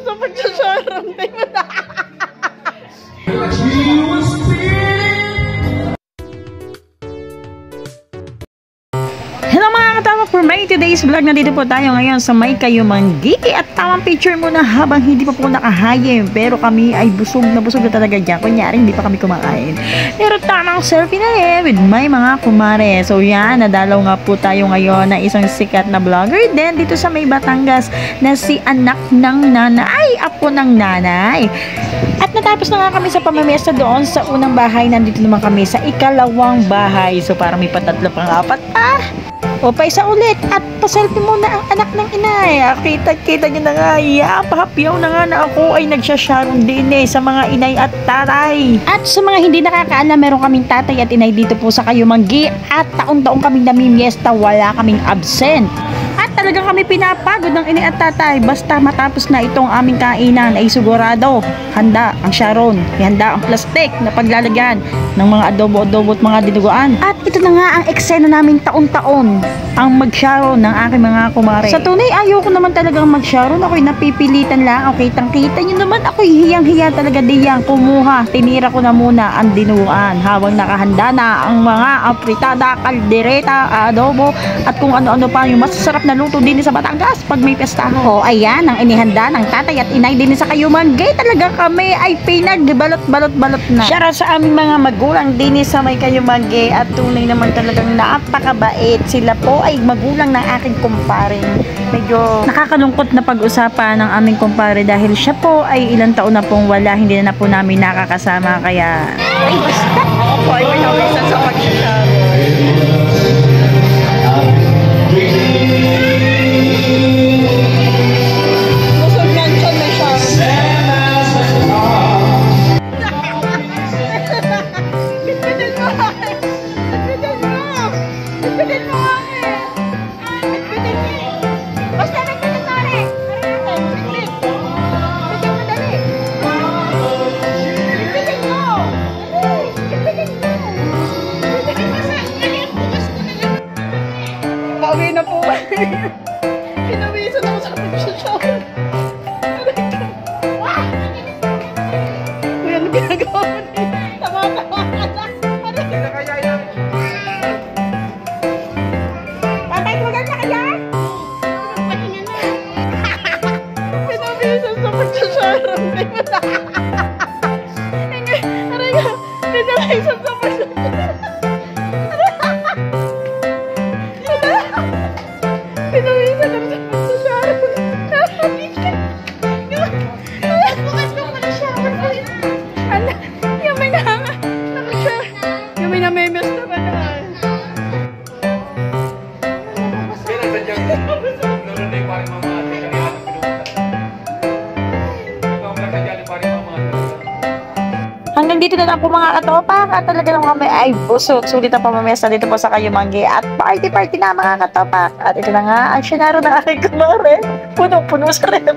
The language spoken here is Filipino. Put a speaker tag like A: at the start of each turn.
A: sa pagsasarang. Hello mga katama, for my today's vlog, nandito po tayo ngayon sa May Kayumanggi at tamang picture muna habang hindi pa po nakahayim, pero kami ay busog na talaga dyan, kunyari hindi pa kami kumakain, pero tamang selfie na with my mga kumare. So yan, nadalaw nga po tayo ngayon na isang sikat na vlogger din dito sa May Batangas na si anak ng nanay, apo ng nanay. At natapos na nga kami sa pamamiesta doon sa unang bahay, nandito naman kami sa ikalawang bahay, so parang may patatlo pang apat pa. O paisa ulit at paselfie muna ang anak ng inay. Kita nyo na nga, pahapyaw na nga na ako ay nagsasharong din sa mga inay at tatay. At sa mga hindi nakakaalam, meron kaming tatay at inay dito po sa Kayumanggi at taong-taong kaming namimiesta, wala kaming absent. At talagang kami pinapagod ng inay at tatay, basta matapos na itong aming kainan ay sigurado handa ang sharon, handa ang plastic na paglalagyan ng mga adobo-adobo at mga dinuguan. At ito na nga ang eksena naming taon-taon, ang mag-sharon ng aking mga kumare. Sa tunay, ayoko naman talagang mag-sharon, ako'y napipilitan lang. Okay, tangkita nyo naman, ako'y hiyang-hiya talaga diyang kumuha. Tinira ko na muna ang dinuguan habang nakahanda na ang mga apritada, kaldereta, adobo at kung ano-ano pa yung masasarap na luto din sa Batangas pag may pestahan. O ayan, ang inihanda ng tatay at inay din sa Kayumanggi, talaga kami ay pinagbalot-balot na. Shoutout sa aming mga magulang din sa May Kayumanggi at tunay naman talagang napakabait. Sila po ay magulang ng aking kumpare. Medyo nakakalungkot na pag-usapan ng aming kumpare dahil siya po ay ilang taon na pong wala, hindi na po namin nakakasama, kaya ay basta ako po ay may nawisan sa pag-isaro. Pauwi na po. Pinawisan ako sa pag-shower. Kuya, ano ginagawa mo niya? Tama-tama ka na. Patay, magal na kaya? Pinawisan sa pag-shower. Aray ka, pinawisan sa pag-shower. Pinawisan lang sa pag-shower. Bukas mo pala shower. Yung may yung may namemes na ba na? Hanggang dito na lang po mga katopak at talaga lang kami ay busog. Sulit ang pamamesa dito po sa Kayumanggi at party na mga katopak. At ito na nga ang syenaro ng aking kumare. Puno-puno sa rep.